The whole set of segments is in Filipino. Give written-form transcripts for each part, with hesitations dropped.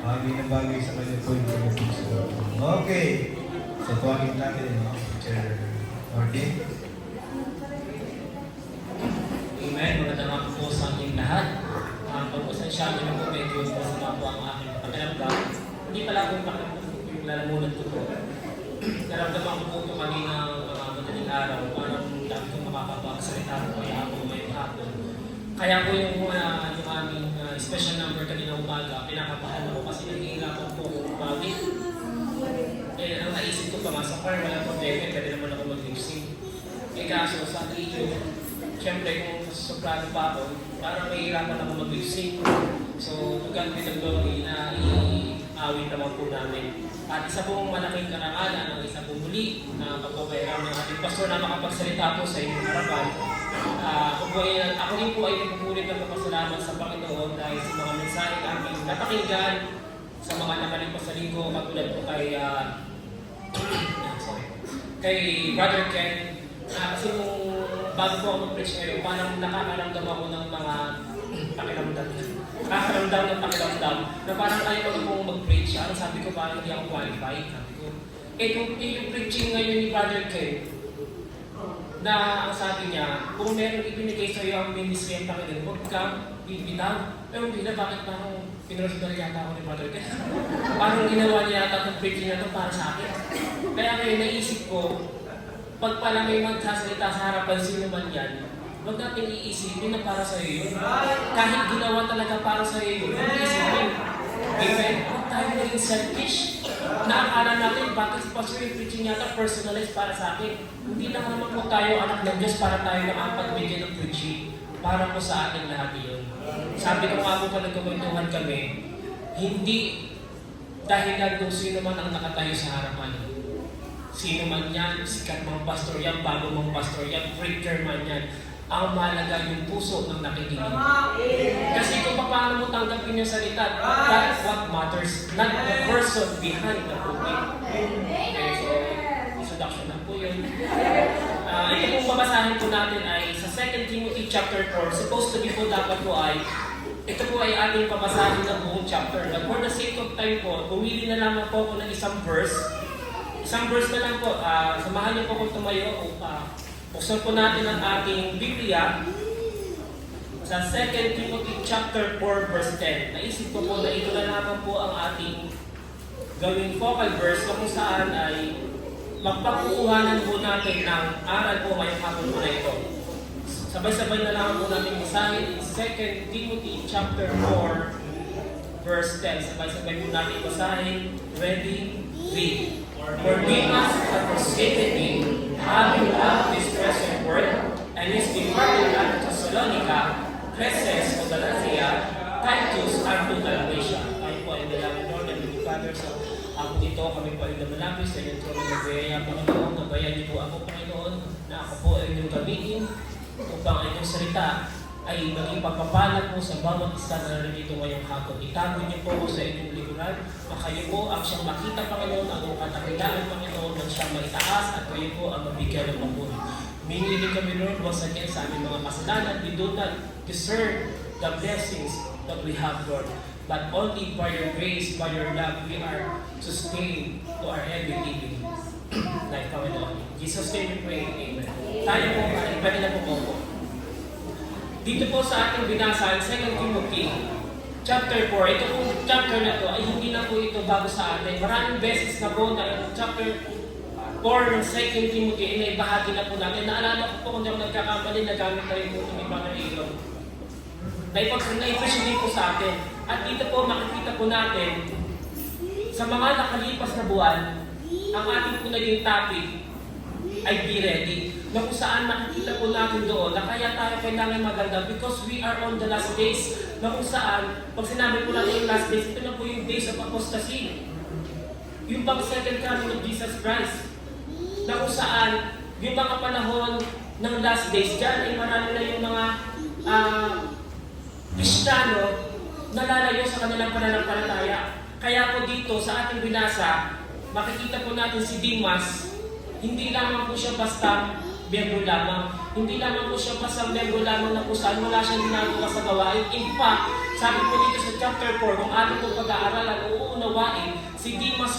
Bagay na bagay sa kanya po yung pag-puso. Okay. So, tuwagin natin, no? Teacher Martin. Amen. Magandang hapon po sa ating lahat. Pag-usensya nyo po medyo masama po ang aking pakiramdam. Hindi pala akong pakiramdam yung lalamunan ko po. Naramdaman ko po yung kaninang madaling araw. Parang dami kong makakapagsalita ko kaya ako ngayong hapon. Kaya po yung aming special number kanina umaga, pinakapahan ako kasi nahihirapan po akong umawit. Eh, ang naisip ko pa nga sa car, walang problema, pwede naman ako mag-lip sync. Eh kaso sa video, siyempre kung soprano pa ako, parang mahihirapan ako mag-lip sync. So, to God be the glory na i-awit naman po namin. At isa pong malaking karangalan, ang isa pong muli na pagpapairam ng ating pastor na makapagsalita po sa inyong harapan. Ako rin po ay nagpupulit ng kapasalamat sa Panginoon dahil sa mga mensahe namin napakinggan sa mga nakalipas sa linggo, katulad po kay Brother Ken. Kasi nung bago po ako mag-preach ngayon, parang nakakaramdam ako ng mga pakiramdam. Nakakaramdam ng pakiramdam na parang ayaw ko pong mag-preach. Sabi ko parang hindi ako qualified. Sabi ko, yung preaching ngayon ni Brother Ken, na ang sabi niya, kung meron ibinigay sa iyo ang ministry ng Panginoon, huwag kang bibitaw. Pero hindi na, bakit parang pinrosidal yata ako ni Brother Ken? Parang ginawa niya yata itong preaching na ito para sa akin. Kaya ngayon naisip ko, pag pala may magsasalita sa harapan sino man yan, huwag natin iisipin na para sa iyo yun. Kahit ginawa talaga para sa iyo yun, huwag iisipin. Amen? Huwag tayo naging selfish. Naakala natin, bakit si Pastor yung preaching yata personalized para sa akin. Hindi lang naman po tayo anak ng Diyos para tayo nakapagbigyan ng preaching. Para po sa ating lahat yun. Sabi ko nga po pala nagkukwentuhan kami, hindi dahilan kung sino man ang nakatayo sa harapan. Sino man yan, sikat mga pastor yan, bago mga pastor yan, preacher man yan. Ang mahalaga yung puso ng nakikinig. Kasi kung paano mo tanggapin yung salita, that's what matters, not the person behind the pulpit. Okay, so, introduction lang po yun. Ito pong babasahin po natin ay sa 2 Timothy chapter 4. Supposed to be po dapat po ay, ito po ay ating pabasahin ng buong chapter. But for the sake of time po, pumili na lamang po ako ng isang verse. Isang verse na lang po, samahan niyo po kung tumayo. Buksan po natin ang ating Biblia sa 2 Timothy chapter 4 verse 10. Naisip ko po na ito na naman po ang ating gawing focal verse na kung saan ay magpakukuhanan po natin ng aral po ngayong hapon po na ito. Sabay-sabay na lang po natin basahin 2 Timothy chapter 4 verse 10. Sabay-sabay po natin basahin. Ready? Read. For Demas has forsaken me, having loved this present world, and is departed unto Thessalonica, Crescens o Galatia, Titus unto Galatia. Tayo po ay dalangin Lord and Holy Father. So, ako dito, kami po ay lumalapis sa inyong trono ng biyaya, Panginoon. Gabayan niyo po ako, Panginoon, na ako po ay inyong gamitin upang inyong salita ay maging pagpapalat po sa bawat isa na narito ngayong hapon. Itago niyo po ako sa inyong likuran, kayo po ang siyang makita, Panginoon, ang katakilaan, Panginoon, ng siyang maitaas, at kayo po ang mabigyan ng papuri. Humingi din kami, Lord, once again sa aming mga kasalanan. We do not deserve the blessings that we have, Lord. But only by your grace, by your love, we are sustained to our every living life, Panginoon. In Jesus' name we pray, Amen. Tayo po, pwede na po po. Dito po sa ating binasa, 2 Timothy chapter 4, ito pong chapter na to ay hindi na po ito bago sa atin. Maraming beses na po na yung chapter 4 ng 2 Timothy ay naibahagi na po natin. Naalala ko po kung di ako nagkakamali, nagamit na rin po itong ibang Aaron. Na-impression din po sa atin. At dito po makikita po natin sa mga nakalipas na buwan, ang ating po naging topic ay be ready. Na kung saan makikita po natin doon na kaya tayo kailangan maganda because we are on the last days. Na kung saan, pag sinabi po natin yung last days, ito na po yung days of apostasy. Yung pang second coming of Jesus Christ. Na kung saan, yung mga panahon ng last days dyan ay marami na yung mga Kristiyano na lalayo sa kanilang pananampalataya. Kaya po dito sa ating binasa, makikita po natin si Demas, hindi lamang po siya basta miyembro lamang. Hindi lamang po siya basta miyembro lamang na kung saan wala siyang ginagawa sa gawain. In fact, sabi po dito sa chapter 4, kung ating pong pag-aaralan,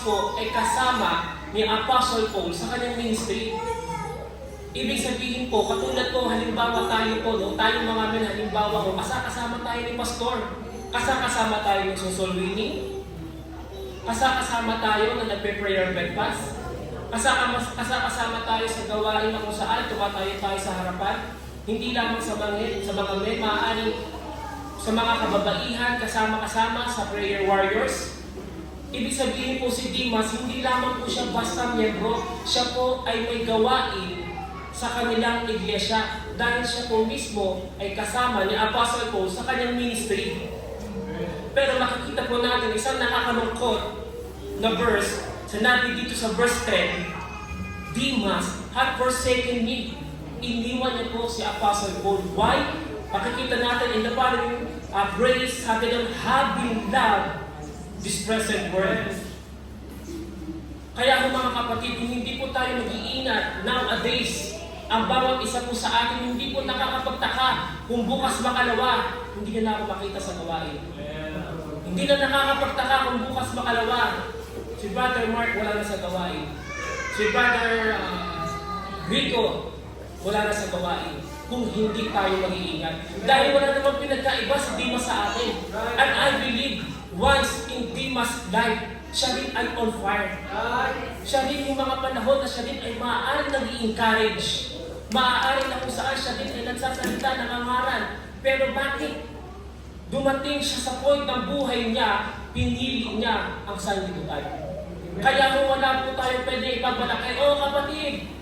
po ay kasama ni Apostle Paul sa kanyang ministry. Ibig sabihin po, katulad po, halimbawa tayo po, no, tayong mga men, halimbawa po, kasama tayo ni Pastor, kasama tayo ng soul winning, kasama tayo na nagpe-prayer breakfast, kasama tayo sa gawain na kung saan tumatayo tayo sa harapan, hindi lamang sa mga men, maaaring sa mga kababaihan, kasama sa prayer warriors. Ibig sabihin po si Dimas, hindi lamang po siya basta miyembro, siya po ay may gawain sa kanilang iglesia dahil siya po mismo ay kasama ni Apostle Paul sa kanyang ministry. Pero makikita po natin isang nakakalungkot na verse, sinabi dito sa verse 10, Demas had forsaken me. Iniwan niya po si Apostle Paul. Why? Makikita natin in the following phrase, sabi doon, having loved this present world. Kaya mga kapatid, hindi po tayo mag-iingat nowadays. Ang bawat isa po sa atin, hindi po nakakapagtaka kung bukas makalawa, hindi na ako makita sa gawain. Hindi na nakakapagtaka kung bukas makalawa. Si Brother Mark wala na sa gawain. Si Brother Rico wala na sa gawain. Kung hindi tayo mag-iingat. Dahil wala namang pinagkaiba si Dimas sa atin. And I believe, once in Dimas' life, siya rin ay on fire. Siya rin yung mga panahon na siya rin ay maaaring nag-i-encourage. Maaaring na kung saan siya din ay nagsasalita ng angaran. Pero bakit? Dumating siya sa point ng buhay niya, pinili niya ang sanlibutan. Kaya kung wala po tayo pwede ipagmalaki, kapatid,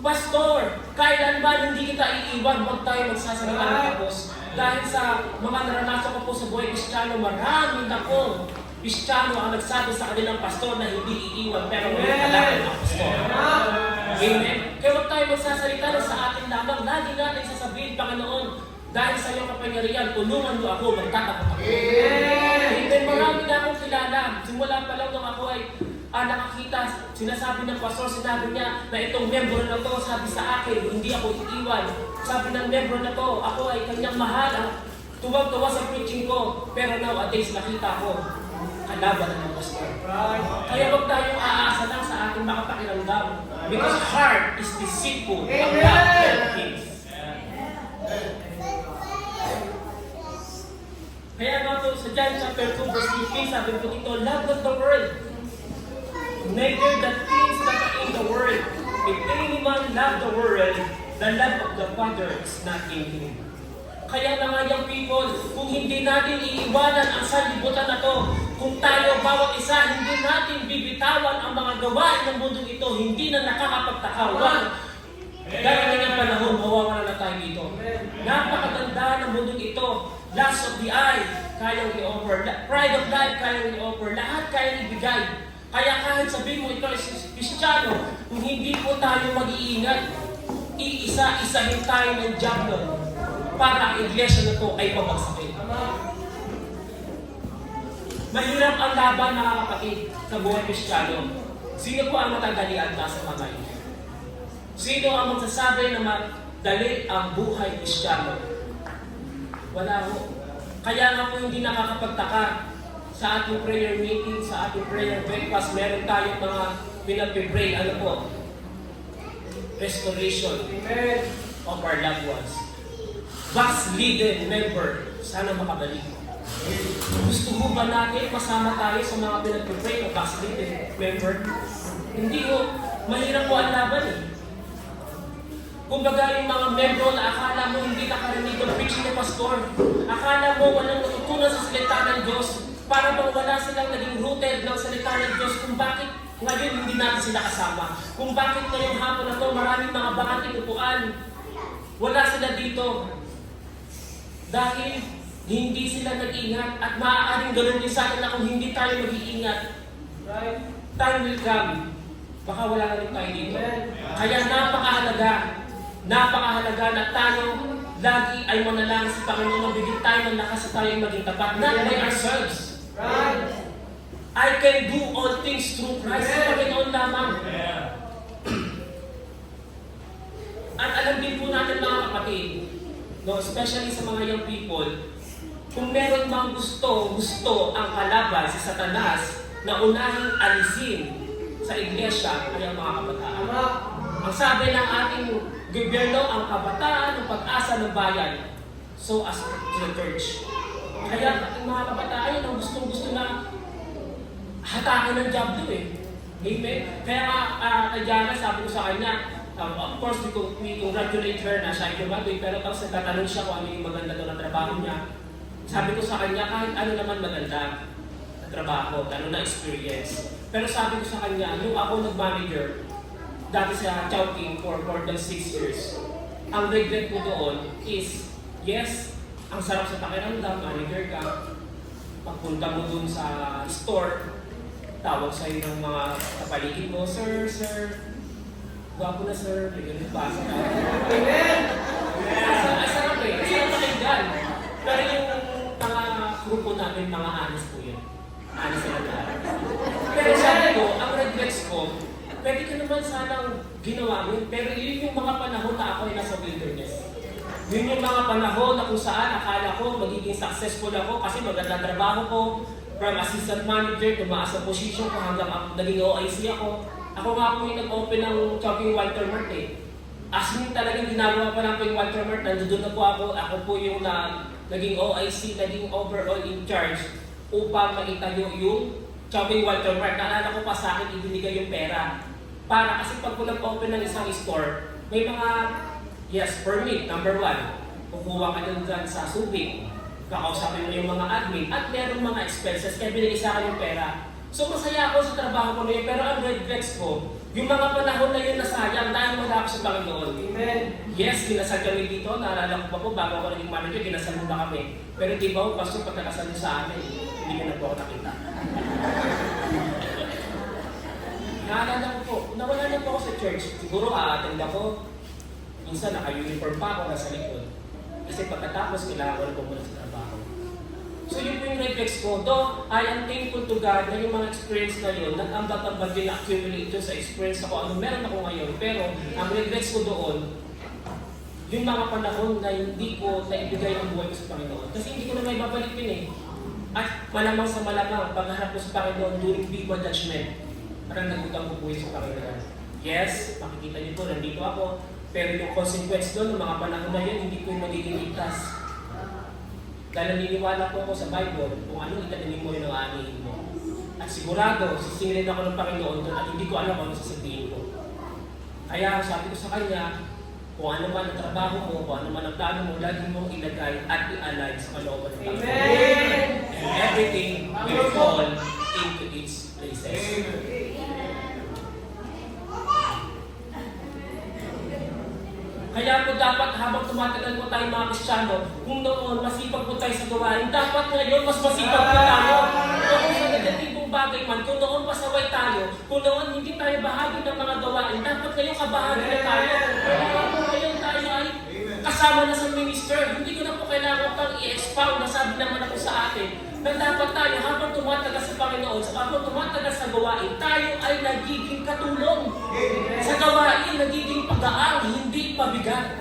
Pastor, kailanman hindi kita iiwan, huwag tayo magsasalita ng tapos. Dahil sa mga naranasan ko po sa buhay Kristiyano, marami na po Kristiyano ang nagsabi sa kanilang pastor na hindi iiwan, pero may kalaban ang pastor. Amen. Kaya huwag tayo magsasalita na sa atin lamang. Lagi natin sasabihin, Panginoon, dahil sa iyong kapangyarihan, tulungan mo ako, magtatakot ako. Amen. Marami na akong kilala. Simula pa lang nung ako ay nakakita, sinasabi ng pastor, sinabi niya na itong membro na to, sabi sa akin, hindi ako iiwan. Sabi ng membro na to, ako ay kanyang mahal. Tuwag-tuwa sa preaching ko, pero nowadays nakita ko, kalaban ng pastor. Kaya huwag tayong aasa lang sa ating makapakiramdam. Because heart is deceitful above everything. Kaya nga po sa John chapter 2 verse 15, sabi po dito, love not the world, neither the things that are in the world. If any man love the world, the love of the Father is not in him. Kaya nga yung people, kung hindi natin iiwanan ang sanlibutan na to, kung tayo bawat isa, hindi natin bibitawan ang mga gawain ng mundong ito, hindi na nakakapagtakawan. Darating ang panahon, mawawala na tayo dito. Napakaganda ng mundong ito. Lust of the eye, kayang i-offer. Pride of life, kayang i-offer. Lahat kayang ibigay. Kaya kahit sabihin mo ito ay Kristiyano, kung hindi po tayo mag-iingat, iisa-isahin tayo ng diablo para ang iglesia na ito ay pabagsakin. Mahirap ang laban, mga kapatid, sa buhay Kristiyano. Sino po ang matagalian nasa kamay? Sino ang magsasabi na madali ang buhay Kristiyano? Wala ho. Kaya nga po hindi nakakapagtaka sa ating prayer meeting, sa ating prayer breakfast, meron tayong mga pinag-pray, ano po? Restoration of our loved ones. Backslidden member, sana makabalik. Gusto mo ba natin masama tayo sa mga pinag-pray na backslidden member? Hindi ho. Mahirap po ang laban eh. Kumbaga yung mga membro na akala mo hindi nakarinig ng preaching ni pastor, akala mo walang natutunan sa salita ng Diyos, para bang wala silang naging rooted ng salita ng Diyos, kung bakit ngayon hindi natin sila kasama, kung bakit ngayong hapon na to maraming mga bakanting upuan, wala sila dito. Dahil hindi sila nag-ingat at maaaring ganoon din sa atin na kung hindi tayo mag-iingat, time will come, baka wala na rin tayo dito. Kaya napakahalaga na tayo lagi ay manalangin sa Panginoon, bigyan tayo ng lakas sa tayo maging tapat, not by ourselves. I can do all things through Christ. Sa Panginoon lamang. At alam din po natin mga kapatid, no, especially sa mga young people, kung meron mang gusto ang kalaban si Satanas na unahing alisin sa iglesia ay ang mga kabataan. Ang sabi ng ating gobyerno, ang kabataan, ang pag-asa ng bayan. So as to the church. Kaya ating mga kabataan, yun ang gustong-gusto na hatakin ng Diablo eh. Amen? Kaya kay Jana, sabi ko sa kanya, of course, we congratulate her na siya ay graduate, pero tapos nagtatanong siya kung ano yung maganda doon na trabaho niya. Sabi ko sa kanya, kahit ano naman maganda na trabaho, ano na experience. Pero sabi ko sa kanya, nung ako nag-manager, dati sa Chowking for more than 6 years, ang regret ko doon is, yes, ang sarap sa pakiramdam, manager ka, pagpunta mo dun sa store, tawag sa'yo ng mga kapaligid mo, sir, gwapo na sir, may ganun pa. Amen! Sarap eh, sarap pakinggan. Pero yung mga grupo namin, mga honest po yun. Honest sila lahat. Pero sabi ko, ang regrets ko, pwede ko naman sanang ginawa yun, pero yun yung mga panahon na ako ay nasa wilderness. Yun yung mga panahon na kung saan akala ko magiging successful ako kasi maganda trabaho ko, from assistant manager, tumaas ang position ko hanggang naging OIC ako. Ako nga po yung nag-open ng Chowking Walter Mart eh. As in talagang ginagawa pa lang po yung Walter Mart, nandun na po ako po yung naging OIC, naging overall in charge upang maitayo yung Chowking Walter Mart. Naalala ko pa sa akin, ibinigay yung pera. Para kasi pag po nag-open ng isang store, may mga yes, permit, number 1. Kukuha ka dyan sa Subic. Kakausapin mo yung mga admin. At merong mga expenses, kaya binigay sa akin yung pera. So masaya ako sa trabaho ko na yun, pero ang regrets ko, yung mga panahon na yun nasayang dahil wala ako sa Panginoon. Amen. Yes, kinasal kami dito. Naalala ko pa po, bago ako naging manager, kinasal mo na kami. Pero di ba, pastor, pagkakasal mo sa amin, hindi ko na po ako nakita. Naalala ko po, nawala na po ako sa church. Siguro attend ako. Minsan naka-uniform pa ako nasa likod. Kasi pagkatapos kailangan ko na pumunta sa trabaho. So yun po yung regrets ko. Though I am thankful to God na yung mga experience na yun, nag-ambag-ambag din accumulate yun sa experience ako, ano meron ako ngayon. Pero ang regrets ko doon, yung mga panahon na hindi ko naibigay ang buhay ko sa Panginoon. Kasi hindi ko na may babalik yun eh. At malamang sa malamang, pagharap ko sa Panginoon during big judgment, parang nagutang ko buhay sa Panginoon. Yes, makikita niyo po, nandito ako. Pero yung consequence doon, ng mga panahon na yun, hindi ko yung magiging ligtas. Dahil naniniwala po ako sa Bible, kung anong itatanim mo yung aanihin mo. At sigurado, sisingilin ako ng Panginoon doon at hindi ko alam kung ano sasabihin ko. Kaya sabi ko sa kanya, kung ano man ang trabaho mo, kung ano man ang plano mo, lagi mong ilagay at i-align sa kalooban ng Panginoon. Amen! And everything will fall into its places. Kaya po dapat habang tumatagal po tayo mga Kristiyano, kung noon masipag po tayo sa gawain, dapat ngayon mas masipag po tayo. Kung sa negatibong bagay man, kung noon pasaway tayo, kung noon hindi tayo bahagi ng mga gawain, dapat ngayon kabahagi na tayo. Kaya po ngayon tayo ay kasama na sa minister. Hindi ko na po kailangan pang i-expound na sabi naman ako sa atin na dapat tayo habang tumatagal sa Panginoon, habang tumatagal sa gawain, tayo ay nagiging katulong. Sa gawain, nagiging pag-aang, hindi pabigat.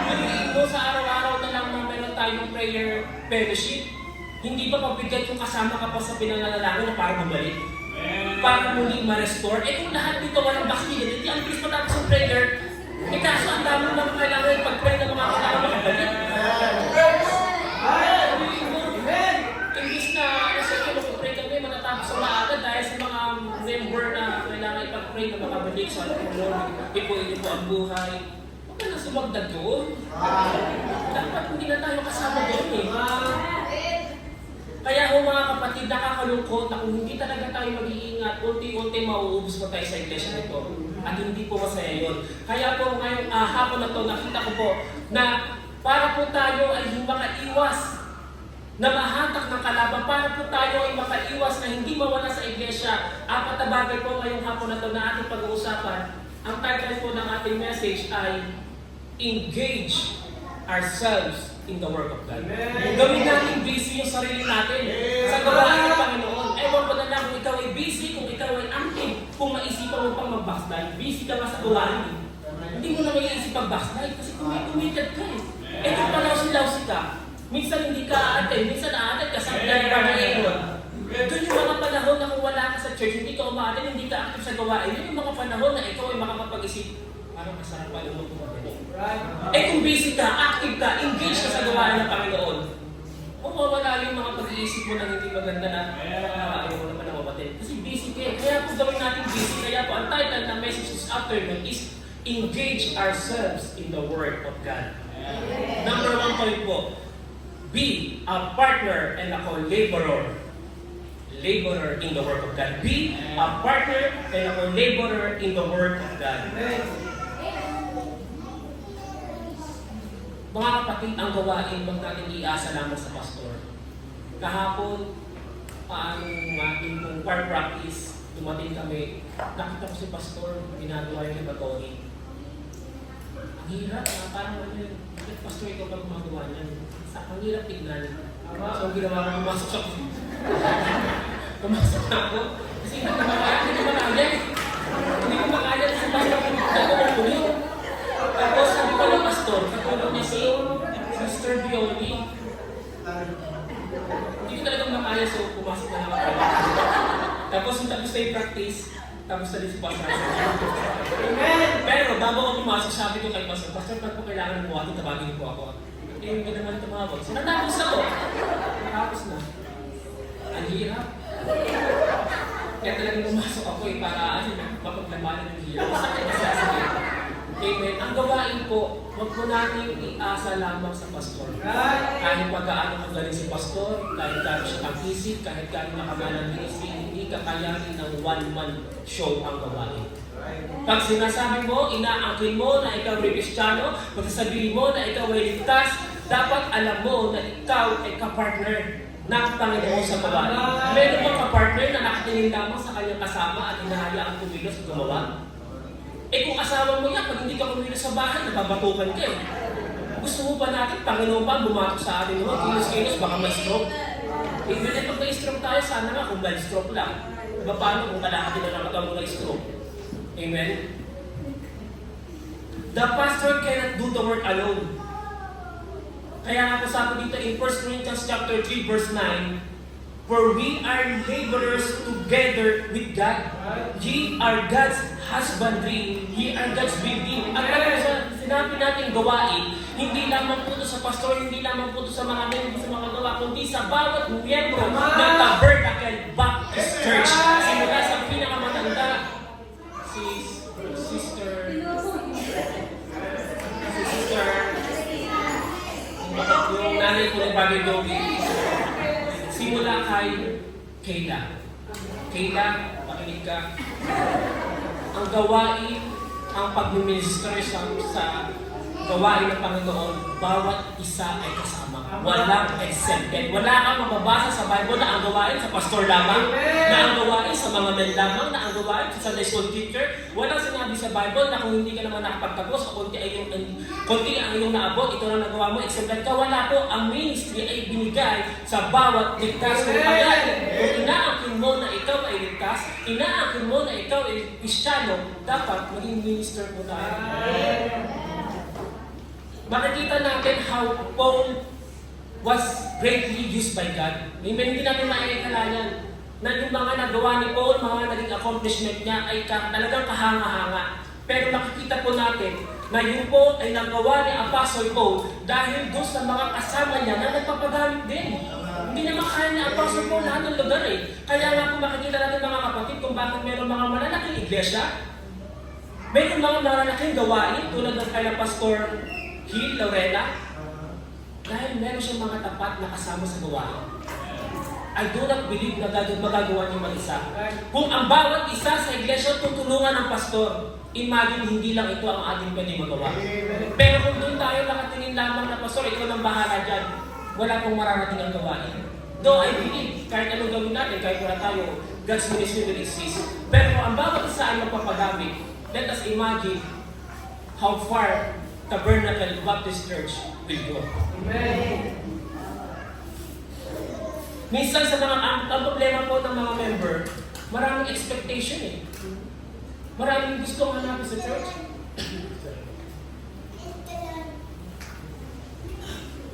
Hindi mo sa araw-araw na lang na meron tayong prayer fellowship, hindi ba pabigat yung kasama ka pa sa pinangalalangin na para bumalik? Para muli ma-restore? Eh kung lahat dito walang bakilid, hindi ang bilis matapos ang prayer, eh kaso ang dami naman kailangan pag-pray ng mga kailangan makabalik. Imbis na sige, mag-pray kami, matatapos sa maaga dahil sa mga member na kailangan ipag-pray na makabalik sa Lord, ipuin po ang buhay. Huwag ka na sumagdag doon. Dapat hindi na tayo kasama doon eh. Kaya ho mga kapatid, nakakalungkot na kung hindi talaga tayo mag-iingat, unti-unti mauubos mo tayo sa iglesia nito. At hindi po masaya yun. Kaya po ngayong hapon na to, nakita ko po na para po tayo ay makaiwas na mahatak ng kalaban, para po tayo ay makaiwas na hindi mawala sa iglesia. Apat na bagay po ngayong hapon na to na ating pag-uusapan. Ang title po ng ating message ay Engage Ourselves in the Work of God. Gawin natin busy yung sarili natin sa gawain ng Panginoon. Ewan ko na lang kung ikaw ay busy, kung ikaw ay active, kung maisipan mo pang mag-backslide, busy ka nga sa gawain. Hindi mo na maiisip pag-backslide kasi committed ka eh. Eh kung palawsi-lawsi ka, minsan hindi ka attend, minsan na-attend ka sa plan para ngayon. Doon yung mga panahon na kung wala church, hindi ka umaatin, hindi ka active sa gawain, yun yung mga panahon na ikaw ay makakapag-isip, parang masarap pa lumag mo. Eh kung busy ka, active ka, engage ka sa gawain ng Panginoon, mawawala yung mga pag-iisip mo na hindi maganda na ayaw mo naman na mabatin. Kasi busy ka eh. Kaya kung gawin natin busy, kaya po ang title ng message this afternoon is engage ourselves in the Word of God. Number 1 point po, be a partner and a co-laborer. Laborer in the Word of God. Be a partner and a co-laborer in the Word of God. Mga kapatid, ang gawain bang natin iasa lamang sa pastor? Kahapon, yung choir practice, dumating kami, nakita ko si pastor, ginagawa yung batoni. Ang hirap, parang ano yun, bakit pastor ikaw ba gumagawa niyan? Ang hirap tignan. So ang ginawa ko, pumasok ako. Pumasok na ako. Kasi hindi ko makaya. Hindi ko makaya kasi pastor ko nagkukulit. Tapos sabi ko ng pastor, katulog niya si Sister Bioli. Hindi ko talagang makaya, so pumasok na lang ako. Tapos yung tapos na yung practice, tapos na din si pastor. Pero bago ako pumasok, sabi ko kay pastor, pastor, ba't po kailangan ng buhatin, tabagin po ako. Eh, hindi naman tumawag. So natapos ako. Natapos na. Ang hirap. Kaya talagang pumasok ako para mapaglabanan ng hirap. Masakit na sasakit. Amen. Ang gawain po, huwag po natin iasa lamang sa pastor. Kahit pag-aano magaling si pastor, kahit gano'n siya mag-isip, kahit gano'n nakamalang ministry, hindi kakayanin ng one-man show ang gawain. Pag sinasabi mo, inaangkin mo na ikaw ay Kristiyano, pagsasabihin mo na ikaw ay ligtas, dapat alam mo na ikaw ay kapartner ng Panginoon sa gawain. Meron bang kapartner na nakatingin lamang sa kanyang kasama at hinahayaan kumilos sa gumawa? Eh kung asawa mo yan, pag hindi ka kumilos sa bahay, nababatukan ka eh. Gusto mo pa natin, Panginoon pa, bumatok sa atin mo, kilos-kilos, baka may stroke. Even if pag may stroke tayo, sana nga kung may stroke lang. Diba paano kung kalahati na lang mo na stroke? Amen? The pastor cannot do the work alone. Kaya nga po sabi dito in 1 Corinthians chapter 3 verse 9, for we are laborers together with God. Ye are God's husbandry, ye are God's building. Ang talagang sinabi natin gawain, hindi lamang po sa pastor, hindi lamang po sa mga membro sa mga gawa, kundi sa bawat miyembro ng Tabernacle Baptist Church. Simula sa pinakamatanda, si Sister, yung nanay ko ng Brother Dobby, simula kay Kayla. Kayla, pakinig ka. Ang gawain, ang pag-minister sa gawain ng Panginoon, bawat isa ay kasama. Walang exempted. Wala kang mababasa sa Bible na ang gawain sa pastor lamang, na ang gawain sa mga men lamang, na ang gawain sa Sunday school teacher. Walang sinabi sa Bible na kung hindi ka naman nakapagtapos o konti ang iyong naabot, ito lang nagawa mo, exempted ka. Wala po. Ang ministry ay binigay sa bawat ligtas. Kung inaangkin mo na ikaw ay ligtas, inaangkin mo na ikaw ay Kristiyano, dapat maging minister po tayo. Makikita natin how Paul was greatly used by God. Hindi natin maiikalayan na yung mga nagawa ni Paul, mga naging accomplishment niya ay talagang kahanga-hanga. Pero makikita po natin na yung po ay nagawa ni Apostle Paul dahil doon sa mga kasama niya na nagpapagamit din. Hindi naman kaya ni Apostle Paul lahat ng lugar eh. Kaya nga po makikita natin mga kapatid kung bakit meron mga malalaking iglesia, meron mga malalaking gawain tulad ng kay Pastor Hill, Loretta, dahil meron siyang mga tapat na kasama sa gawain. I do not believe na magagawa niyo mag-isa. Kung ang bawat isa sa iglesia tutulungan ng pastor, imagine hindi lang ito ang ating pwede magawa. Pero kung doon tayo nakatingin lamang na pastor, ikaw nang bahala dyan, wala pong mararating ang gawain. Though I believe, kahit anong gawin natin, kahit wala tayo, God's ministry will exist. Pero kung ang bawat isa ay magpapagamit, let us imagine how far Tabernacle Baptist Church will go. Amen. Minsan sa mga ang problema po ng mga member, maraming expectation eh. Maraming gustong hanapin sa church.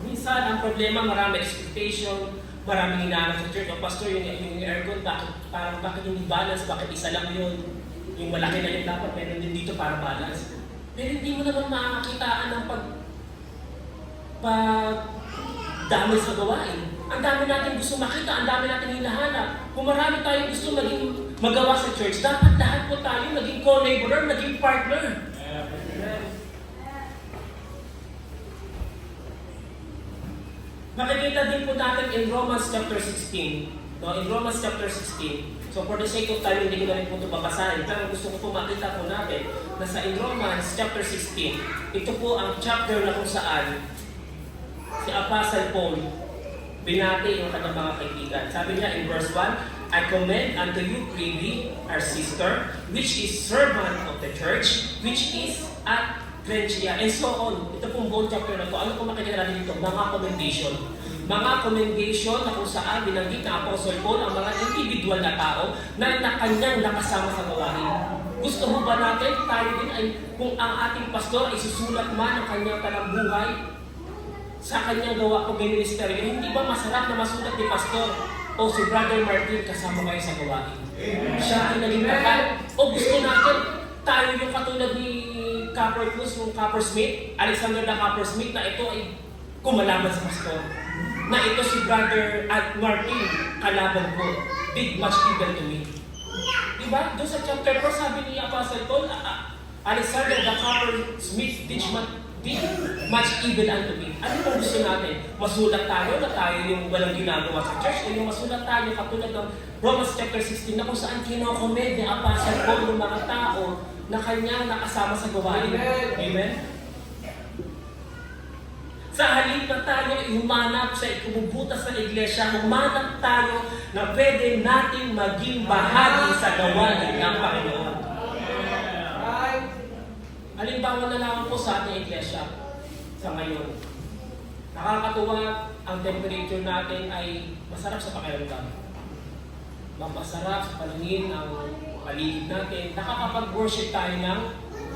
Minsan ang problema, maraming expectation, maraming hinahanap sa church. O pastor, yung aircon, bakit hindi balance? Bakit isa lang yun? Yung malaki na yun dapat, meron din dito para balance. Pero hindi mo naman makakakitaan ng dami sa gawain. Ang dami natin gusto makita, ang dami natin hinahanap. Kung marami tayong gusto magawa sa church, dapat lahat po tayo maging co-laborer, maging partner. Makikita din po natin in Romans chapter 16. No, in Romans chapter 16. So for the sake of time, hindi ko na rin po ito babasahin. Pero gusto ko po makita po natin na sa in Romans chapter 16, ito po ang chapter na kung saan si Apostle Paul binati yung kanyang mga kaibigan. Sabi niya in verse 1, I commend unto you Phoebe, our sister, which is servant of the church, which is at Grentia, and so on. Ito pong buong chapter na ito. Ano po makikita natin dito? Mga commendation. Mga commendation na kung saan binanggit na Apostle Paul ang mga individual na tao na kanyang nakasama sa gawain. Gusto mo ba natin tayo din ay kung ang ating pastor ay susulat man ang kanyang talambuhay sa kanyang gawa o ministeryo, hindi ba masarap na masulat ni pastor o si Brother Martin kasama kayo sa gawain? Siya ay naging bakal. O gusto natin tayo yung katulad ni Coppersmith, Alexander the Coppersmith, na ito ay kumalaban sa pastor. Na ito si Brother Martin, kalaban ko, did much evil to me. Diba? Doon sa chapter 4, sabi ni Apostle Paul, Alexander the Coppersmith did much evil unto me. Ano ba gusto natin? Masulat tayo na tayo yung walang ginagawa sa church, o yung masulat tayo katulad ng Romans chapter 16 na kung saan kinokomend ni Apostle Paul ng mga tao na kanyang nakasama sa gawain. Amen? Sa halip na tayo humanap sa ikububutas sa iglesia, humanap tayo na pwede natin maging bahagi sa gawain ng Panginoon. Halimbawa na lang po sa ating iglesia sa ngayon. Nakakatuwa ang temperature natin ay masarap sa pakiramdam. Masarap sa paningin ang paligid natin. Nakakapag-worship tayo ng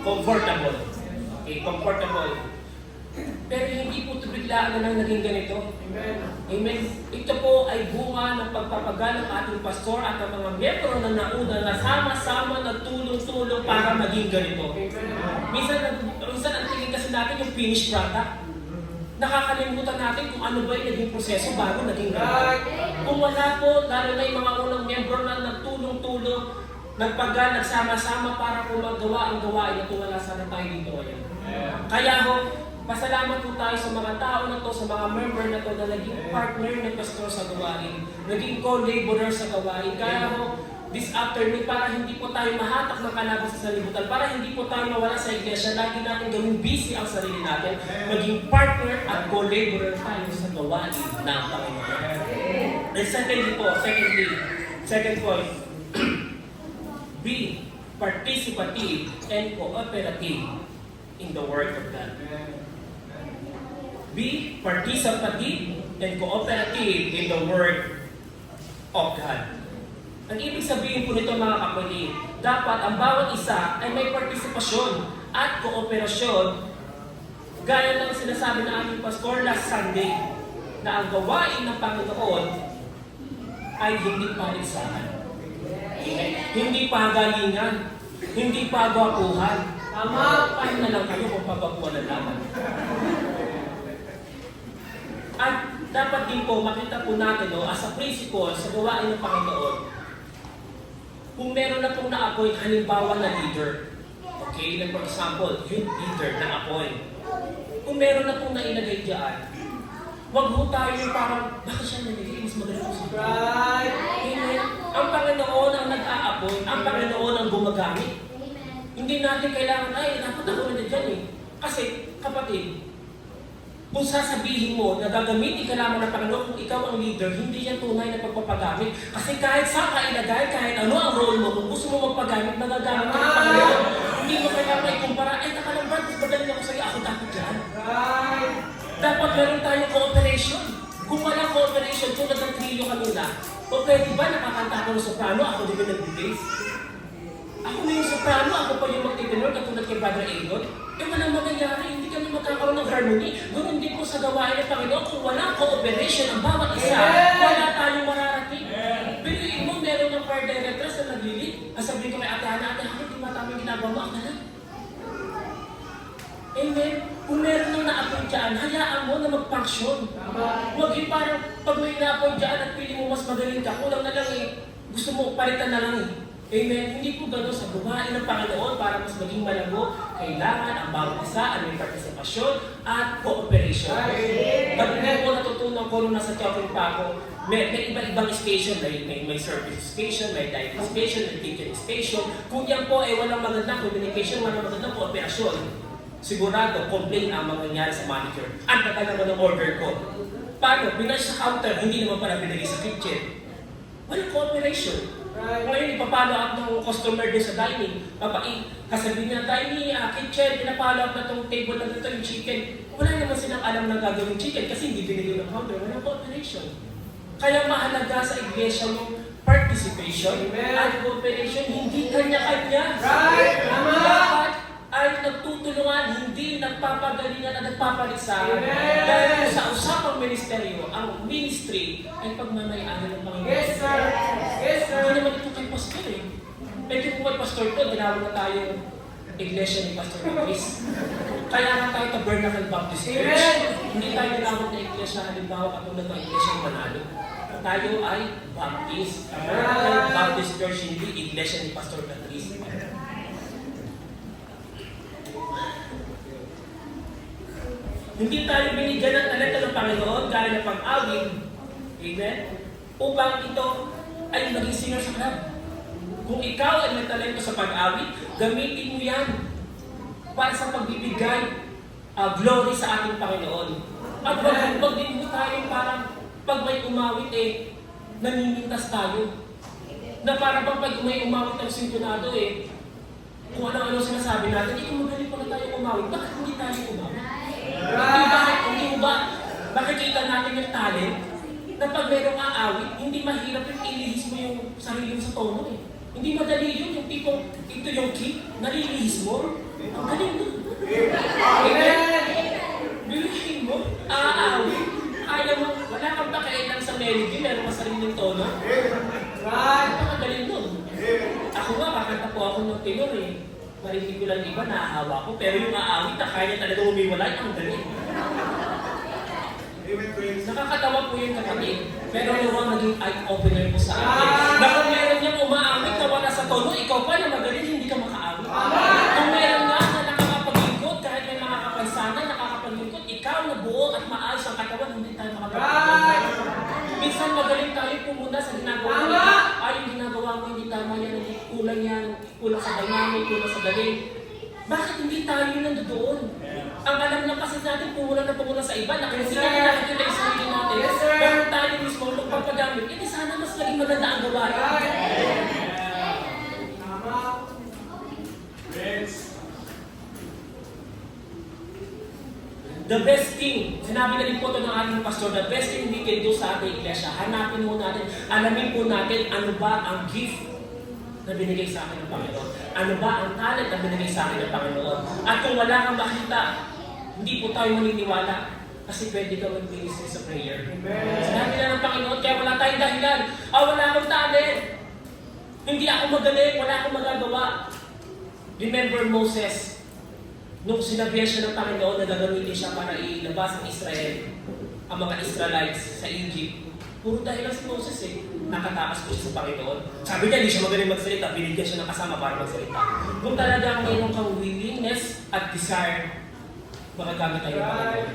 comfortable. Okay, comfortable. Pero hindi po ito biglaan na lang naging ganito. Amen. Amen. Ito po ay bunga ng pagpapagal ng ating pastor at ang mga miyembro na nauna na sama-sama nagtulong-tulong para maging ganito. Minsan ang tingin kasi natin yung finished product. Nakakalimutan natin kung ano ba yung naging proseso bago naging ganito. Kung wala po, lalo na yung mga unang miyembro na nagtulong-tulong, nagpagal, nagsama-sama para po magawa ang gawain na wala sana tayo dito ngayon. Kaya ho, pasalamat po tayo sa mga tao na to, sa mga member na to na naging partner ng pastor sa gawain, naging co-laborer sa gawain. Kaya ho, this afternoon, para hindi po tayo mahatak ng kalaban sa salibutan, para hindi po tayo mawala sa iglesia, lagi natin gawing busy ang sarili natin, maging partner at co-laborer tayo sa gawain ng Panginoon. And second point, be participative and cooperative in the Word of God. Be participative and cooperative in the Word of God. Ang ibig sabihin po nito mga kapatid, dapat ang bawat isa ay may partisipasyon at kooperasyon gaya ng sinasabi ng aming pastor last Sunday na ang gawain ng Panginoon ay hindi paligsahan. Hindi pagalingan, hindi pagwapuhan. Paano na lang kayo kung pagwapuhan na laman. At dapat din po makita po natin as a principle sa gawain ng Panginoon, kung meron na pong na-appoint halimbawa na leader, okay, like for example, youth leader na-appoint, kung meron na pong nailagay dyan, wag mo tayo yung parang, bakit siya nalagay? Mas magaling ko siya. Right! Amen. Ang Panginoon ang nag-a-appoint, ang Panginoon ang gumagamit. Hindi natin kailangan, ay, dapat ako na dyan eh. Kasi, kapatid, kung sasabihin mo na gagamitin ka lamang ng Panginoon kung ikaw ang leader, hindi yan tunay na pagpapagamit. Kasi kahit saan ka ilagay, kahit ano ang role mo, kung gusto mo magpagamit, magagamit ka ng Panginoon. Hindi mo kailangan ikumpara, ay, nakalamban, mas magaling ako sa'yo, ako dapat dyan. Right! Dapat meron tayong cooperation. Kung walang cooperation, tulad ng trilyo kanina, o pwede ba nakakanta ako ng soprano, ako din yung nag-bass? Ako na yung soprano, ako pa yung mag-tenor, katulad kay Brother Elliot. walang mangyayari, hindi kami magkakaroon ng harmony. Ganoon din po sa gawain ng Panginoon, kung walang cooperation ang bawat isa, wala tayong mararating. Biluin mo, meron ng choir directors na naglilid. Sabihin ko kay Ate Ana, Ate Ana, di ba tama yung ginagawa mo? Ang galang. Amen. Kung meron nang na-appoint dyan, hayaan mo na mag-function. Huwag yung parang pag may na-appoint dyan at pili mo mas magaling ka, kulang na lang eh. Gusto mo palitan na lang eh. Amen. Hindi po gano'n sa gawain ng Panginoon para mas maging malago. Kailangan ang bawat isa ay may partisipasyon at cooperation. Pag hindi ko natutunan ko nung nasa Chopin pa ako, may iba-ibang station, may service station, may dining station, may teaching station. Kung yan po ay walang magandang communication, walang magandang kooperasyon, sigurado, complain ang mangyayari sa manager. Ang tagal naman ng order ko. Paano? Binay sa counter, hindi naman pala binigay sa kitchen. Walang cooperation. Ngayon, ipapalo up ng customer din sa dining. Kasabihin niya, dining, kitchen, pinapalo up na itong table na dito, yung chicken. Wala naman silang alam na gagawin chicken kasi hindi binigay ng counter. Walang cooperation. Kaya mahalaga sa iglesia yung participation at cooperation, hindi kanya-kanya. Dapat ay nagtutulungan, hindi nagpapagalingan at nagpapaligsahan. Dahil sa usapang ministeryo, ang ministry ay pagmamayari ng Panginoon. Yes, sir. Yes, sir. Hindi naman ito kay Pastor eh. Pwede po kay Pastor to, ginawag na tayo iglesia ni Pastor Chris. Kaya nga tayo Tabernacle Baptist Church. Hindi tayo ginawag na iglesia, halimbawa katulad ng iglesia ng Manalo. Tayo ay Baptist. Tabernacle Baptist Church, hindi iglesia ni Pastor Chris. Hindi tayo binigyan ng talento ng Panginoon gaya ng pag-awit, amen, upang ito ay maging singer sa club. Kung ikaw ay may talento sa pag-awit, gamitin mo yan para sa pagbibigay glory sa ating Panginoon. At wag din mo tayo parang pag may umawit naninintas tayo. Na parang pag may umawit ng sintonado kung ano-ano sinasabi natin, magaling pala tayo umawit. Bakit hindi tayo umawit? Hindi ba makikita natin yung talent na pag mayroong aawit, hindi mahirap yung ilihis mo yung sarili mo sa tono eh. Hindi madali yun, yung tipong ito yung key, nalilihis mo. Ang galing nun. Bilihin mo, aawit, kaya mo, wala kang pakailan sa melody, meron ka sariling tono. Ang galing nun. Ako nga, kakanta po ako ng tenor eh. Marinig ko lang iba, naahawa ko. Pero yung aawit na kaya talaga umiwalay, ang galing. Nakakatawa po yung kapatid. Pero naman naging eye-opener po sa akin. Na kung meron niyang umaawit na wala sa tono, ikaw pa na magaling, hindi ka makaawit. Kung meron nga na nakakapaglingkod, kahit may mga kapansanan, nakakapaglingkod, ikaw na buo at maayos ang katawan, hindi tayo makapaglingkod. Minsan magaling tayo pumuna sa ginagawa niya. Ay, yung ginagawa mo, hindi tama yan, kulang yan, kulang sa dynamic, kulang sa galing. Bakit hindi tayo nandoon? Ang alam lang kasi natin, pumula na pumula sa iba, nakikita nakikita yung sarili natin. Pero tayo mismo, magpapagamit, sana mas naging maganda ang gawain. The best thing, sinabi na rin po ito ng ating pastor, the best thing we can do sa ating iglesia, hanapin po natin, alamin po natin ano ba ang gift na binigay sa akin ng Panginoon. Ano ba ang talent na binigay sa akin ng Panginoon. At kung wala kang makita, hindi po tayo maniniwala kasi pwede ka mag-ministry sa prayer. Sinabi na ng Panginoon, kaya wala tayong dahilan. Wala akong talent. Hindi ako magaling, wala akong magagawa. Remember Moses, nung sinabihan siya ng Panginoon na gagamitin siya para ilabas ang Israel, ang mga Israelites sa Egypt, puro dahilan si Moses nakatakas po siya sa Panginoon. Sabi niya, hindi siya magaling magsalita, binigyan siya ng kasama para magsalita. Kung talagang mayroon kang willingness at desire, makagamit tayo ng Panginoon.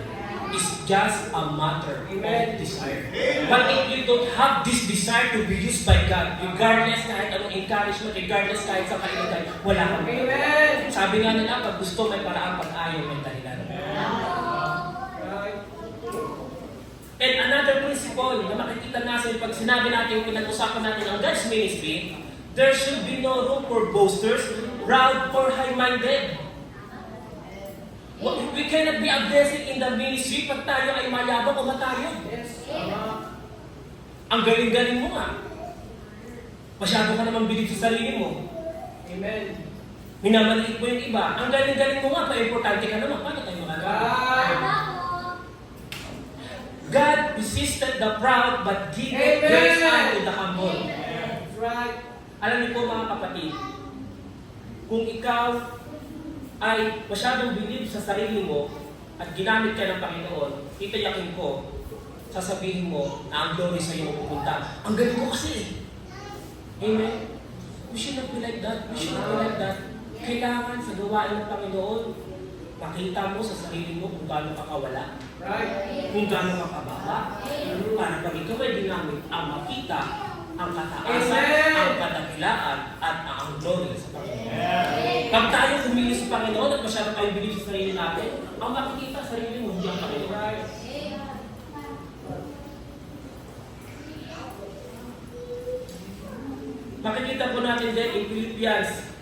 It's just a matter of desire. But if you don't have this desire to be used by God, regardless kahit anong encouragement, regardless kahit sa kailangan, wala kang Amen. Sabi nga nila, pag gusto may paraan, pag ayaw may dahilan. And another principle na makikita natin pag sinabi natin, pinag-usapan natin ang God's ministry, there should be no room for boasters, proud, or high-minded. We cannot be a blessing in the ministry pag tayo ay mayabang o matayo. Ang galing-galing mo nga. Masyado ka naman bilib sa sarili mo. Amen. Minamaliit mo yung iba. Ang galing-galing mo nga, pa-importante ka naman. Paano tayo magagawa? God resisted the proud but giveth grace unto the humble. That's right. Alam niyo po mga kapatid, kung ikaw ay masyadong believe sa sarili mo at ginamit ka ng Panginoon, titiyakin ko, sasabihin mo na ang glory sa iyo pupunta. Ang galing mo kasi. Amen? We should not be like that. We should not be like that. Kailangan sa gawain ng Panginoon, makita mo sa sarili mo kung gaano ka kawala. Right. Kung gaano ka kababa. Para pag ikaw ay ginamit, ang makita, ang kataasan, Amen. ang kadakilaan, at ang glory sa Panginoon. Pag tayo humili sa Panginoon at masyado tayo bilib sa sarili natin, ang makikita sa sarili mo, hindi ang Panginoon. Right. Makikita po natin din in Philippians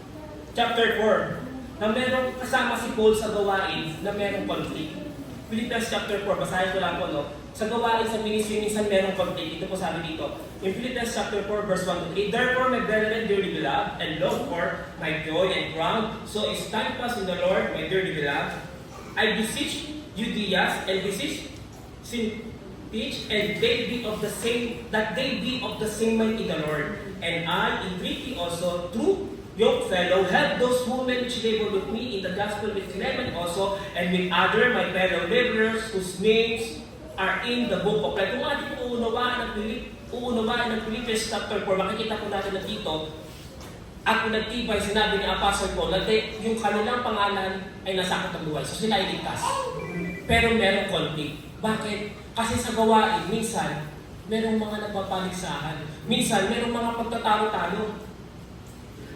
chapter 4 na merong kasama si Paul sa gawain na merong conflict. Philippians chapter 4, basahin ko lang po, no? Sa gawain sa ministry, minsan merong conflict. Ito po sabi dito. In Philippians chapter 4, verse 1 to 3, therefore, my brethren, dearly beloved, and longed for my joy and crown, so is steadfast in the Lord, my dearly beloved. I beseech Judea and beseech Syntyche, and they be of the same, that they be of the same mind in the Lord. And I entreat thee also through young fellow, help those women which labor with me in the gospel with Clement also, and with other my fellow laborers whose names are in the book of life. Kung ating uunawaan ng Philippians chapter 4, makikita po natin na dito, at nagtibay, sinabi ni Apostle Paul, na yung kanilang pangalan ay nasakot ng buhay. So sila ay ligtas. Pero merong conflict. Bakit? Kasi sa gawain, minsan, merong mga nagpapaligsahan. Minsan, merong mga pagtatalo-talo.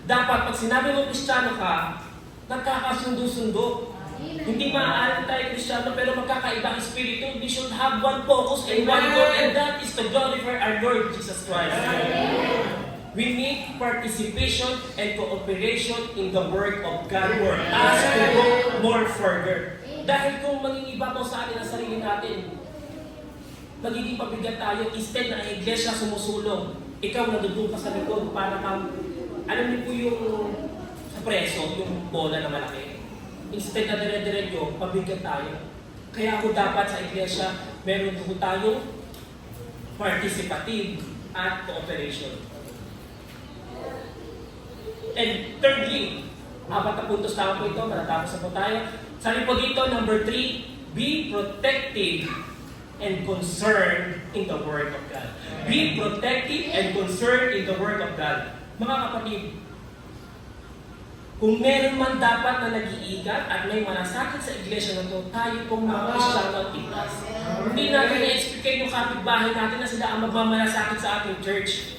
Dapat, pag sinabi mo Kristiyano ka, nagkakasundo-sundo. Hindi maaaring tayo Kristiyano pero magkakaiba ang espiritu. We should have one focus and one goal, and that is to glorify our Lord Jesus Christ. We need participation and cooperation in the work of God for us to go more further. Dahil kung mangingiba po sa atin ang sarili natin, magiging pabigat tayo, instead na ang iglesia sumusulong, ikaw nadudun pa sa likod para kang, alam niyo po yung sa preso, yung bola na malaki. Instead na dire-diretso, pabigat tayo. Kaya ako dapat sa iglesia, meron po tayong participative at cooperation. And thirdly, 4 na puntos tama po ito, matatapos na po tayo. Sabi po dito, number 3, be protective and concerned in the Word of God. Be protective and concerned in the Word of God. Mga kapatid, kung meron man dapat na nag-iigat at may malasakit sa iglesia na ito, tayo pong mga Kristiyano at tigtas. Hindi natin na-expect yung kapitbahay natin na sila ang magmamalasakit sa ating church.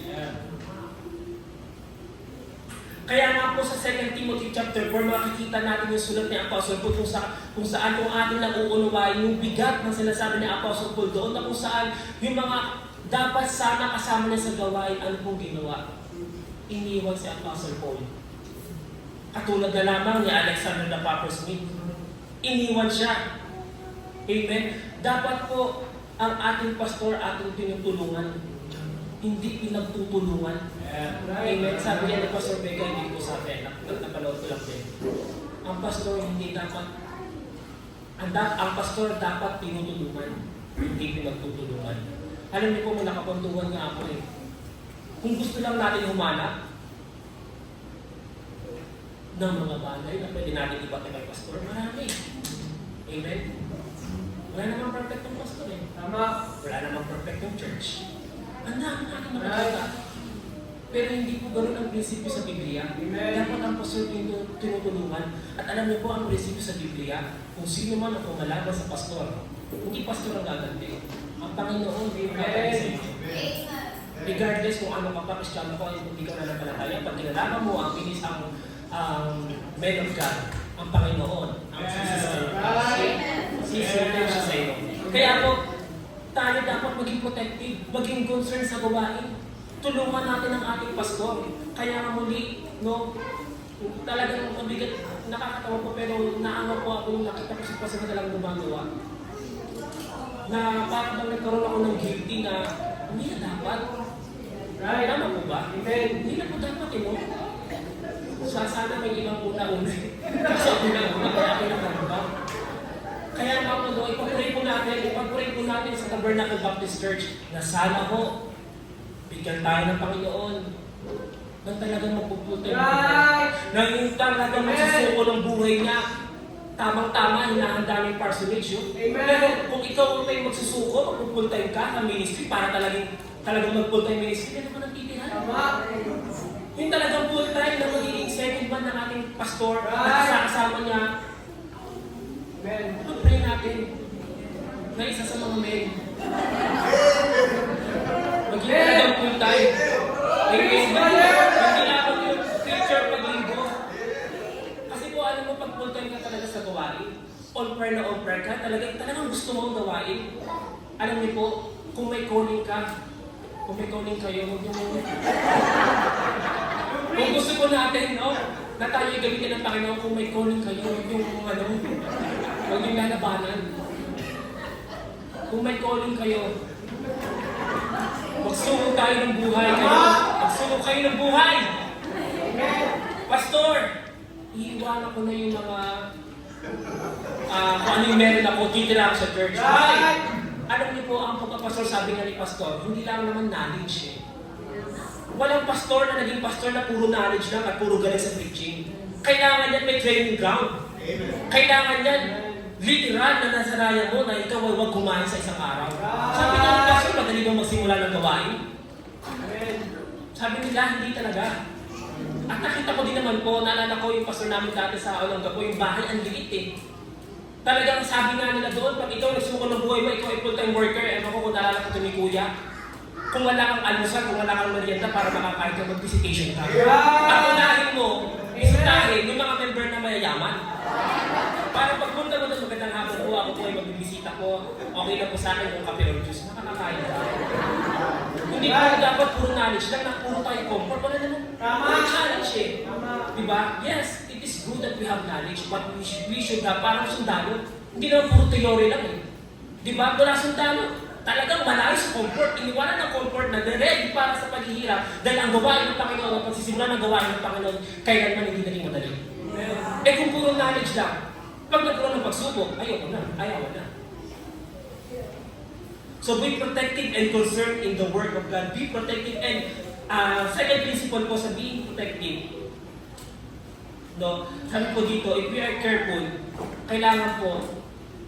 Kaya nga po sa 2 Timothy chapter 4, makikita natin yung sulat ni Apostle Paul kung saan kung atin nauunawain yung bigat ng sinasabi ni Apostle Paul doon na kung saan yung mga dapat sana kasama na sa gawain, ano pong ginawa? Iniwan si Apostle Paul. Katulad na lamang ni Alexander the Popper Smith. Iniwan siya. Amen? Dapat po ang ating pastor ating tinutulungan. Hindi pinagtutulungan. Amen. Sabi niya ni Pastor Vega, hindi ko sabi, napanood ko lang din. Ang pastor hindi dapat, ang pastor dapat tinutulungan, hindi pinagtutulungan. Alam niyo po, may nakapuntuhan nga ako eh. Kung gusto lang natin humanap ng mga bagay na pwede natin ibatid kay pastor, marami. Amen. Wala namang perfectong pastor eh. Tama. Wala namang perfectong church. Ang dami natin makikita. Pero hindi po ganoon ang prinsipyo sa Biblia. Dapat ang pastor tinutulungan. At alam niyo po ang prinsipyo sa Biblia, kung sino man ang kumalaban sa pastor, hindi pastor ang gaganti. Ang Panginoon, hindi yung gaganti sa inyo. Regardless kung ano ka pa, Kristiyano ko, hindi ka nananampalataya, pag kinalaman mo ang bilis ang men of God, ang Panginoon, ang sisirtin siya sa iyo. Kaya po, tayo dapat maging protective, maging concerned sa gawain. Tulungan natin ang ating pastor. Kaya nga muli, no, talagang mabigat, nakakatawa po pero naangaw po ako yung nakita ko si pastor na talagang gumagawa. Na parang bang nagkaroon ako ng guilty na hindi na dapat. Tama po ba? Hindi na po dapat, no? Sana may ibang una una. Kasi ako na una, kaya ako nagkakaba. Kaya mga mundo, ipag-pray po natin sa Tabernacle Baptist Church na sana po, bigyan tayo ng Panginoon nang talagang magpuputay nang yung talagang magsusuko ng buhay niya. Tamang-tama, hinahanda ng parsonage yun. Pero kung ikaw may magsusuko, magpupultay ka sa ministry para talagang magpultay ministry, ano ba nagtitihan? Yung talagang full-time na magiging second man ng ating pastor at kasama niya. Pag-pray natin na isa sa mga men. Magiging talagang full-time. Hindi lang yung preacher pag-linggo. Kasi po alam mo, pag full-time ka talaga sa gawain, all prayer ka, talagang gusto mo ang gawain. Alam niyo po, kung may calling ka, kung may calling kayo, huwag niyo mo. Kung gusto po natin, no, na tayo gamitin ng Panginoon, kung may calling kayo, huwag yung lalabanan. Kung may calling kayo, magsuko tayo ng buhay kayo. Magsuko kayo ng buhay. Pastor, iiwanan ko na yung mga kung ano yung meron ako, titira ako sa church. Alam niyo po, ang pagkapastor, sabi nga ni Pastor, hindi lang naman knowledge eh. Walang pastor na naging pastor na puro knowledge lang at puro galing sa preaching. Kailangan yan may training ground. Kailangan yan literal na nasa raya mo na ikaw ay huwag kumain sa isang araw. Sabi nga ni Pastor, madali bang magsimula ng gawain? Sabi nila, hindi talaga. At nakita ko din naman po, naalala ko yung pastor namin dati sa Olonga po, yung bahay ang liit eh. Talagang sabi nga nila doon, pag ikaw nagsuko ng buhay mo, ikaw ay full-time worker, ewan ko kung naalala ko ito ni Kuya. Kung wala kang almusal, kung wala kang merienda para makakain ka, mag-visitation ka. At unahin mo, bisitahin, may mga member na mayayaman. Para pagpunta mo doon, magandang hapon po, ako po ay magbibisita ko, okay na po sa akin yung kape or juice, nakakakain ka. Hindi po dapat puro knowledge lang, na puro tayo comfort, wala naman. May challenge eh. Diba? Yes, it is good that we have knowledge, but we should have parang sundalo. Hindi naman puro theory lang eh. Diba? Wala sundalo. Talagang malayo sa comfort, iniwanan ng comfort na ready para sa paghihirap dahil ang gawain ng Panginoon, ang pagsisimula ng gawain ng Panginoon, kailanman hindi naging madali. Eh kung puro knowledge lang, pag nagkaroon ng pagsubok, ayaw na. So be protective and concerned in the work of God. Be protective and second principle po sa being protective. No, sabi po dito, if we are careful, kailangan po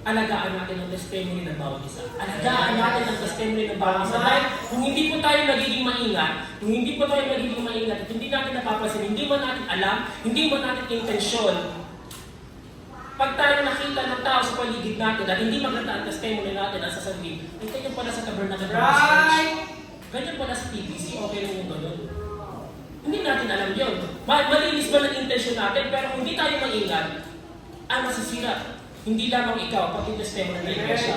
alagaan natin ang testimony ng bawat isa. Alagaan natin ang testimony ng bawat isa. Dahil kung hindi po tayo nagiging maingat, at hindi natin napapansin, hindi man natin alam, hindi man natin intensyon, pag tayo nakita ng tao sa paligid natin at hindi maganda ang testimony natin ang sasabihin, ay ganyan pala sa Tabernacle Baptist Church. Ganyan pala sa TBC, okay lang yung gano'n. Hindi natin alam yun. Malinis ba ng intensyon natin, pero kung hindi tayo maingat, ang masisira. Hindi lamang ikaw, pati testimony na iglesia.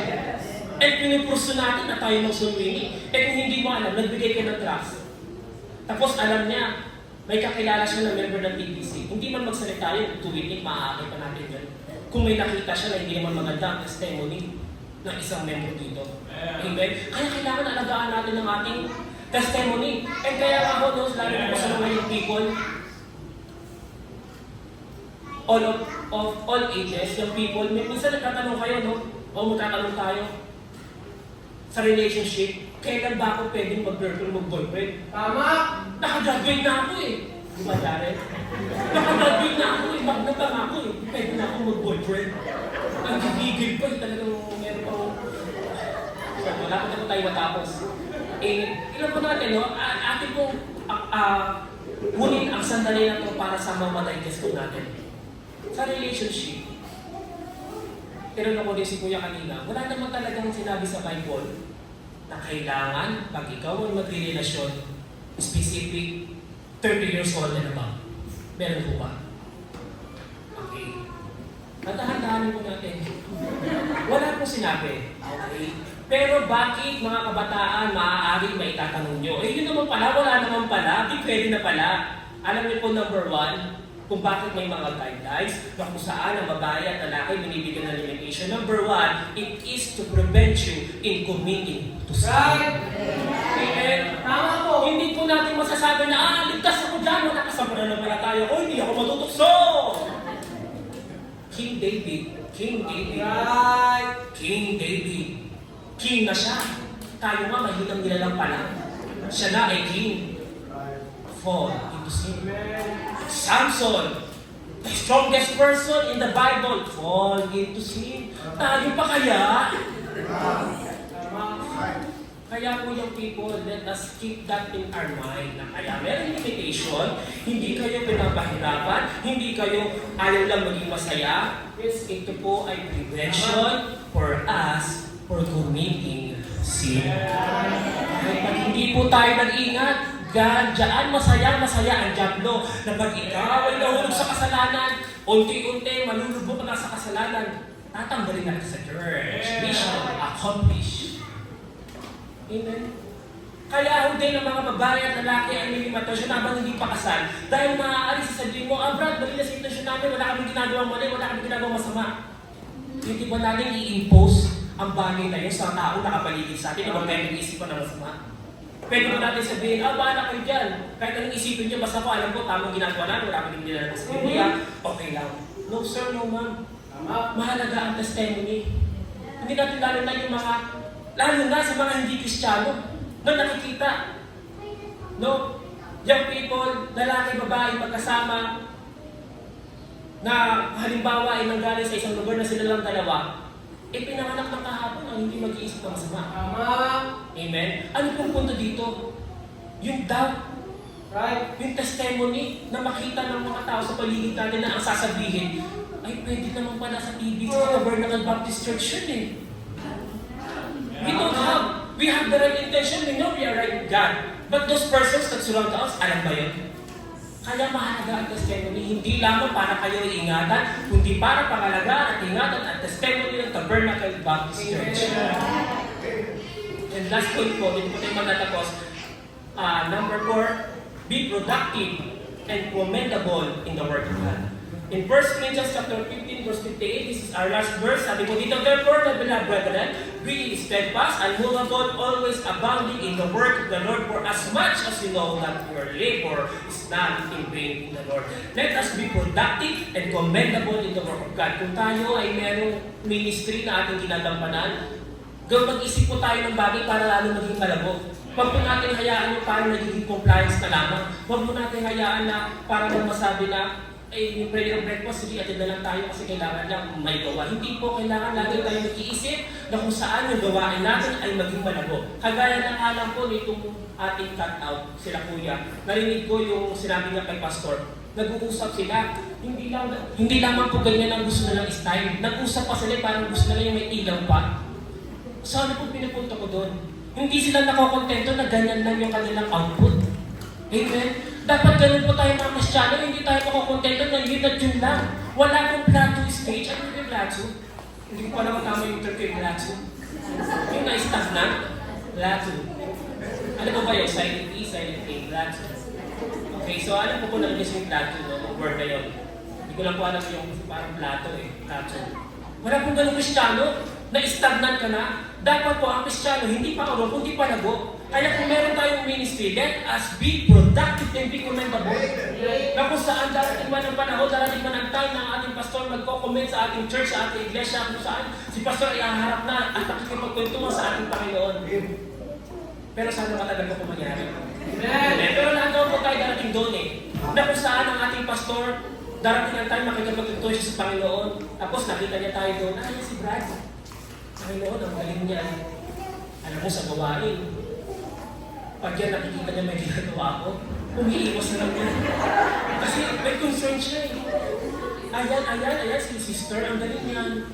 At pinupurso natin na tayo magsulwini. Eh kung hindi mo alam, nagbigay ka ng trust. Tapos alam niya, may kakilala siya na member ng TBC. Hindi man magsalita yun, tuwitin, maaakit pa natin yun. Kung may nakita siya na hindi naman maganda ang testimony ng isang member dito. Amen? Kaya kailangan alagaan natin ang ating testimony. And kaya ako, no, lalo na po sa mga yung people, of all ages, yung people, minsan nagtatanong kayo, no? O magtatanong tayo sa relationship, kailan ba ako pwedeng mag-girlfriend, mag-boyfriend? Tama! Nakagraduate na ako eh. Di ba, Jared? Nakagraduate na ako eh. Magna pa nga ako eh. Pwede na ako mag-boyfriend. Ang gigigil pa eh. Talagang meron pa ako. So, wala ko na tayo matapos. Ilan po natin, no? Atin pong hunin ang sandali na ito para sa mamatay-test ko natin. Sa relationship, tinanong ko din si Kuya kanina, wala naman talagang sinabi sa Bible na kailangan, pag ikaw ay magrelasyon, specific 30 years old and above. Meron po ba? Okay. Natahandahanin po natin. Wala po sinabi. Okay. Pero bakit mga kabataan maaari may itatanong nyo? Eh yun naman pala, wala naman pala, di pwede na pala. Alam niyo po number 1, kung bakit may mga guidelines na kung saan ang babae at lalaki binibigyan ng limitation. Number 1, it is to prevent you in committing to sin. Amen? Tama po! Hindi po natin masasabi na, ligtas ako dyan, wala kasama na pala tayo, o hindi ako matutukso! King David. King David. Right. King David. King na siya. Tayo nga, mahinang nilalang pa lang. Siya na ay king. Fall into sin. Samson, the strongest person in the Bible, fall into sin. Tayo pa kaya? Kaya po yung people, let us keep that in our mind. Na kaya meron limitation, hindi kayo pinapahirapan, hindi kayo ayaw lang maging masaya. Yes, ito po ay prevention for us for committing sin. Pag hindi po tayo nag-ingat, diyan masaya ang diablo na pag ikaw ay nahulog sa kasalanan, unti-unti malulubog ka na sa kasalanan, tatanggalin natin sa church. Mission accomplished. Amen. Kaya hindi ng mga babae at lalaki ay may limitasyon habang hindi pa kasal. Dahil maaari sasabihin mo, Brad, mali na sa sitwasyon namin, wala kami ginagawang mali, wala kami ginagawang masama. Hindi ba natin i-impose ang bagay na yun sa tao na kapaligid sa atin, o pwede isipan na masama? Pwede ba natin sabihin, bahala kayo dyan. Kahit anong isipin nyo, basta ko alam ko, tamang ginagawa namin, wala kami ginagawa sa Biblia, okay lang. No sir, no ma'am. Mahalaga ang testimony. Hindi natin lalo na yung mga, lalo na sa mga hindi Kristiyano, na nakikita. No? Young people, lalaki, babae, magkasama, na halimbawa ay nanggaling sa isang lugar na sila lang dalawa, pinanganak ng kahapon ang hindi mag-iisip ng masama. Amen? Ano pong punto dito? Yung doubt. Right? Yung testimony na makita ng mga tao sa paligid natin na ang sasabihin, ay pwede naman pala sa TV sa Tabernacle Baptist Church yun eh. We have the right intention, we know we are right with God. But those persons that surround us, alam ba yun? Kaya mahalaga ang testimony, hindi lamang para kayo iingatan, kundi para pangalagaan at ingatan ang testimony ng Tabernacle Baptist Church. And last point po, dito po tayo magtatapos. Number 4, be productive and commendable in the Word of God. In 1 Corinthians chapter 15, verse 58, this is our last verse. Sabi ko dito, therefore, my beloved brethren, be steadfast, unmovable, always abounding in the work of the Lord, for as much as you know that your labor is not in vain in the Lord. Let us be productive and commendable in the work of God. Kung tayo ay merong ministry na ating ginagampanan, mag-isip po tayo ng bagay para lalo maging malabo. Huwag po natin hayaan yung parang nagiging compliance na lamang. Huwag po natin hayaan na parang masabi na yung prayer of breakfast, sige, atid na lang tayo kasi kailangan lang may gawa. Hindi po kailangan lagi tayo mag-iisip na kung saan yung gawain natin ay maging malabo. Kagaya ng alam po nitong ating cut-out, sila kuya. Narinig ko yung sinabi niya kay pastor. Nag-uusap sila. Hindi lamang po ganyan ang gusto nilang style. Nag-usap pa sila parang gusto nila yung may ilaw pa. So ano po pinapunta ko doon? Hindi sila nakokontento na ganyan lang yung kanilang output. Amen? Dapat ganun po tayo mga Kristyano, hindi tayo makukontento na yun at yun lang. Wala pong plateau stage. Ano yung plateau? Hindi ko alam tama yung term yung plateau. Yung na-stagnant, plateau. Ano ba yun? Silent E, silent A, plateau. Okay, so alam po kung nag-miss yung plateau, no? Yung word na yun. Hindi ko lang po alam yung parang plateau eh, plateau. Wala pong ganun Kristyano, na-stagnant ka na. Dapat po ang Kristyano, hindi pa uro, kundi pa lago. Kaya kung meron tayong ministry, let us be productive and be commendable. Na kung saan darating man ang panahon, darating man ang time ng ating pastor magko-comment sa ating church, sa ating iglesia, kung saan si pastor ay haharap na at nakikipagkwentuhan sa ating Panginoon. Pero sana matagal ko pumangyari. Pero nandun po tayo darating doon eh. Na kung saan ang ating pastor, darating ang time makikipagkwentuhan siya sa Panginoon, tapos nakita niya tayo doon, si Brad. Panginoon, ang galing niya. Alam mo sa gawain. Pag yan nakikita niya may ginagawa ko, umiiwas na lang yun. Kasi may concern siya eh. Ayan, si sister, ang galing niyan.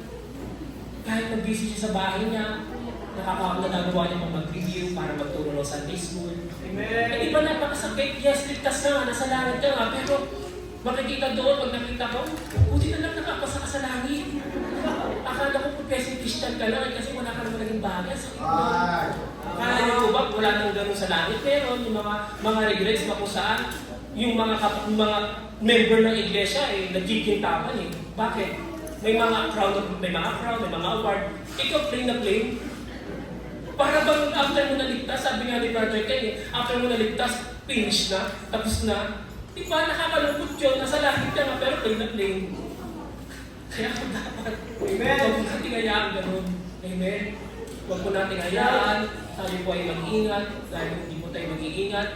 Kahit nag-busy siya sa bahay niya, nagagawa niya mag-review para magturo ng Sunday School. Amen. Di ba napakasakit? Yes, ligtas ka nga, nasa langit ka nga, pero makikita doon, pag nakita ko, buti na lang nakapasa ka sa langit. Akala ko professing Christian ka lang kasi wala ka naman naging bagay sa ito. Kaya yung ba, wala nang gano'n sa langit. Pero yung mga regrets na kung saan, yung mga member ng iglesia nagkikintaban eh. Bakit? May mga crown, may mga award. Ikaw plain na plain. Para bang after mo naligtas, sabi nga ni Brother Ken after mo naligtas, finish na, tapos na. Di ba nakakalungkot yun, nasa langit ka nga pero plain na plain. Kaya kung dapat, Amen. huwag po natin hayaan ganun. Amen? Huwag po natin hayaan, tayo po ay mag-ingat, dahil hindi po tayo mag-iingat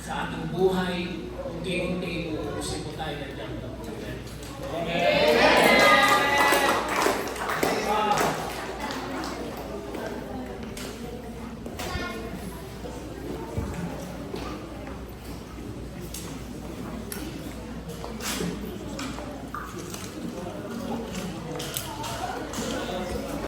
sa ating buhay, unti-unti uubusin po tayo ng diyan.